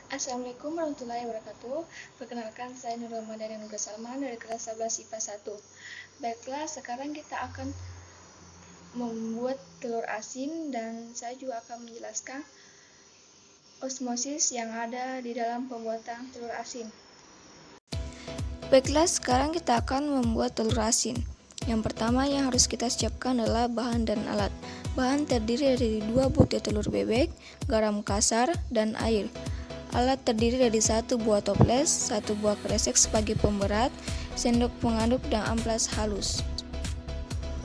Assalamualaikum warahmatullahi wabarakatuh. Perkenalkan, saya Nur Ramadhani Nugra Salman dari kelas 11 IPA 1. Baiklah, sekarang kita akan membuat telur asin dan saya juga akan menjelaskan osmosis yang ada di dalam pembuatan telur asin. Baiklah, sekarang kita akan membuat telur asin. Yang pertama yang harus kita siapkan adalah bahan dan alat. Bahan terdiri dari 2 butir telur bebek, garam kasar, dan air. Alat terdiri dari 1 buah toples, 1 buah kresek sebagai pemberat, sendok pengaduk, dan amplas halus.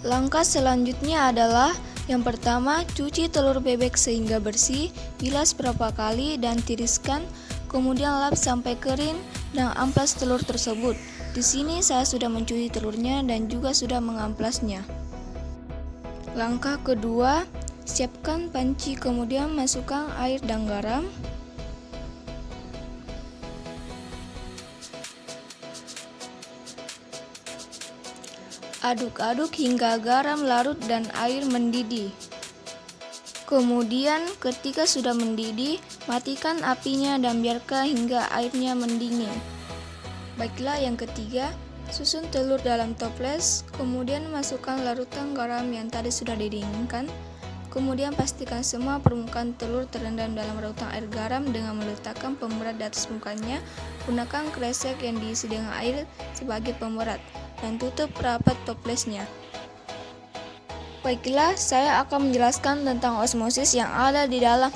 Langkah selanjutnya adalah yang pertama, cuci telur bebek sehingga bersih, bilas berapa kali dan tiriskan, kemudian lap sampai kering dan amplas telur tersebut. Di sini saya sudah mencuci telurnya dan juga sudah mengamplasnya. Langkah kedua, siapkan panci, kemudian masukkan air dan garam. Aduk-aduk hingga garam larut dan air mendidih. Kemudian ketika sudah mendidih, matikan apinya dan biarkan hingga airnya mendingin. Baiklah, yang ketiga, susun telur dalam toples, kemudian masukkan larutan garam yang tadi sudah didinginkan. Kemudian pastikan semua permukaan telur terendam dalam larutan air garam dengan meletakkan pemberat di atas mukanya. Gunakan kresek yang diisi dengan air sebagai pemberat dan tutup rapat toplesnya. Baiklah, saya akan menjelaskan tentang osmosis yang ada di dalam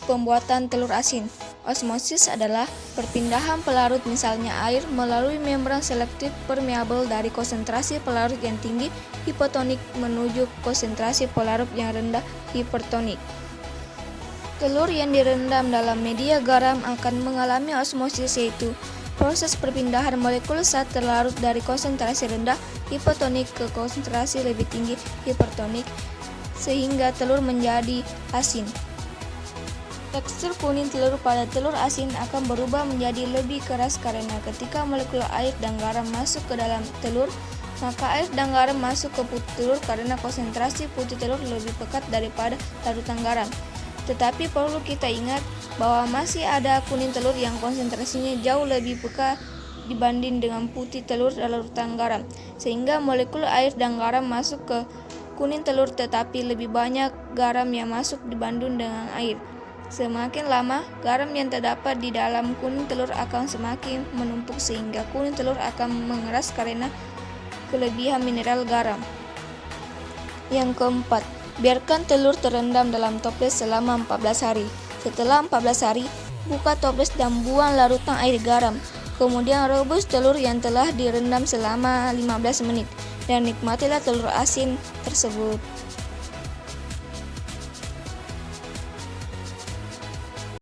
pembuatan telur asin. Osmosis adalah perpindahan pelarut, misalnya air, melalui membran selektif permeabel dari konsentrasi pelarut yang tinggi hipotonik menuju konsentrasi pelarut yang rendah hipertonik. Telur yang direndam dalam media garam akan mengalami osmosis, yaitu proses perpindahan molekul saat terlarut dari konsentrasi rendah hipotonik ke konsentrasi lebih tinggi hipertonik, sehingga telur menjadi asin. Tekstur kuning telur pada telur asin akan berubah menjadi lebih keras karena ketika molekul air dan garam masuk ke dalam telur, maka air dan garam masuk ke putih telur karena konsentrasi putih telur lebih pekat daripada larutan garam. Tetapi perlu kita ingat bahwa masih ada kuning telur yang konsentrasinya jauh lebih pekat dibanding dengan putih telur larutan garam, sehingga molekul air dan garam masuk ke kuning telur tetapi lebih banyak garam yang masuk dibanding dengan air. Semakin lama, garam yang terdapat di dalam kuning telur akan semakin menumpuk sehingga kuning telur akan mengeras karena kelebihan mineral garam. Yang keempat, biarkan telur terendam dalam toples selama 14 hari. Setelah 14 hari, buka toples dan buang larutan air garam. Kemudian rebus telur yang telah direndam selama 15 menit dan nikmatilah telur asin tersebut.